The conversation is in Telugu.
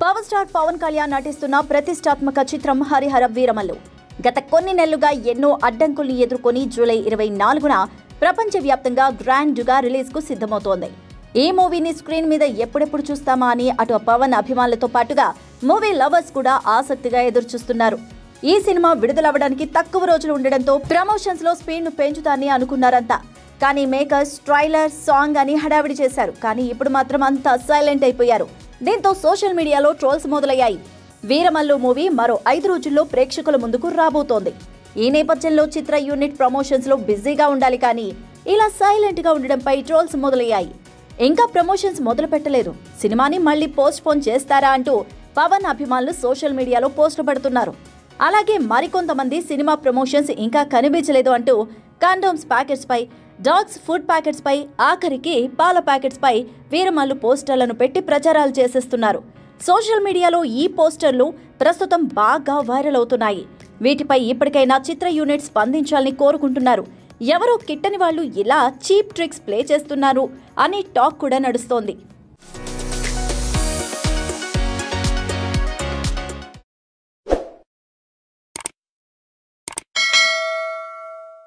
పవర్ స్టార్ పవన్ కళ్యాణ్ నటిస్తున్న ప్రతిష్టాత్మక చిత్రం హరిహర వీరమల్లు గత కొన్ని నెలలుగా ఎన్నో అడ్డంకుల్ని ఎదుర్కొని జూలై 24న ప్రపంచవ్యాప్తంగా గ్రాండ్గా రిలీజ్కు సిద్ధమవుతోంది. ఈ మూవీని స్క్రీన్ మీద ఎప్పుడెప్పుడు చూస్తామా అని అటు పవన్ అభిమానులతో పాటుగా మూవీ లవర్స్ కూడా ఆసక్తిగా ఎదురుచూస్తున్నారు. ఈ సినిమా విడుదలవ్వడానికి తక్కువ రోజులు ఉండడంతో ప్రమోషన్స్ లో స్పీడ్ ను పెంచుతారని అనుకున్నారంతా. కానీ మేకర్స్ ట్రైలర్ సాంగ్ అని హడావిడి చేశారు. కానీ ఇప్పుడు మాత్రం అంతా సైలెంట్ అయిపోయారు. దీంతో సోషల్ మీడియాలో ట్రోల్స్ మొదలయ్యాయి. వీరమల్లు మూవీ మరో 5 రోజుల్లో ప్రేక్షకుల ముందుకు రాబోతోంది. ఈ నేపథ్యంలో చిత్ర యూనిట్ ప్రమోషన్స్ లో బిజీగా ఉండాలి. కానీ ఇలా సైలెంట్ గా ఉండడంపై ట్రోల్స్ మొదలయ్యాయి. ఇంకా ప్రమోషన్స్ మొదలు పెట్టలేదు, సినిమాని మళ్లీ పోస్ట్ పోన్ చేస్తారా అంటూ పవన్ అభిమానులు సోషల్ మీడియాలో పోస్టులు పెడుతున్నారు. అలాగే మరికొంతమంది సినిమా ప్రమోషన్స్ ఇంకా కనిపించలేదు అంటూ కండోమ్స్ ప్యాకెట్స్ పై, డాగ్స్ ఫుడ్ ప్యాకెట్స్ పై, ఆఖరికి పాల ప్యాకెట్స్ పై వీరమల్లు పోస్టర్లను పెట్టి ప్రచారాలు చేసేస్తున్నారు. సోషల్ మీడియాలో ఈ పోస్టర్లు ప్రస్తుతం బాగా వైరల్ అవుతున్నాయి. వీటిపై ఇప్పటికైనా చిత్ర యూనిట్ స్పందించాలని కోరుకుంటున్నారు. ఎవరో కిట్టని వాళ్ళు ఇలా చీప్ ట్రిక్స్ ప్లే చేస్తున్నారు అని టాక్ కూడా నడుస్తోంది.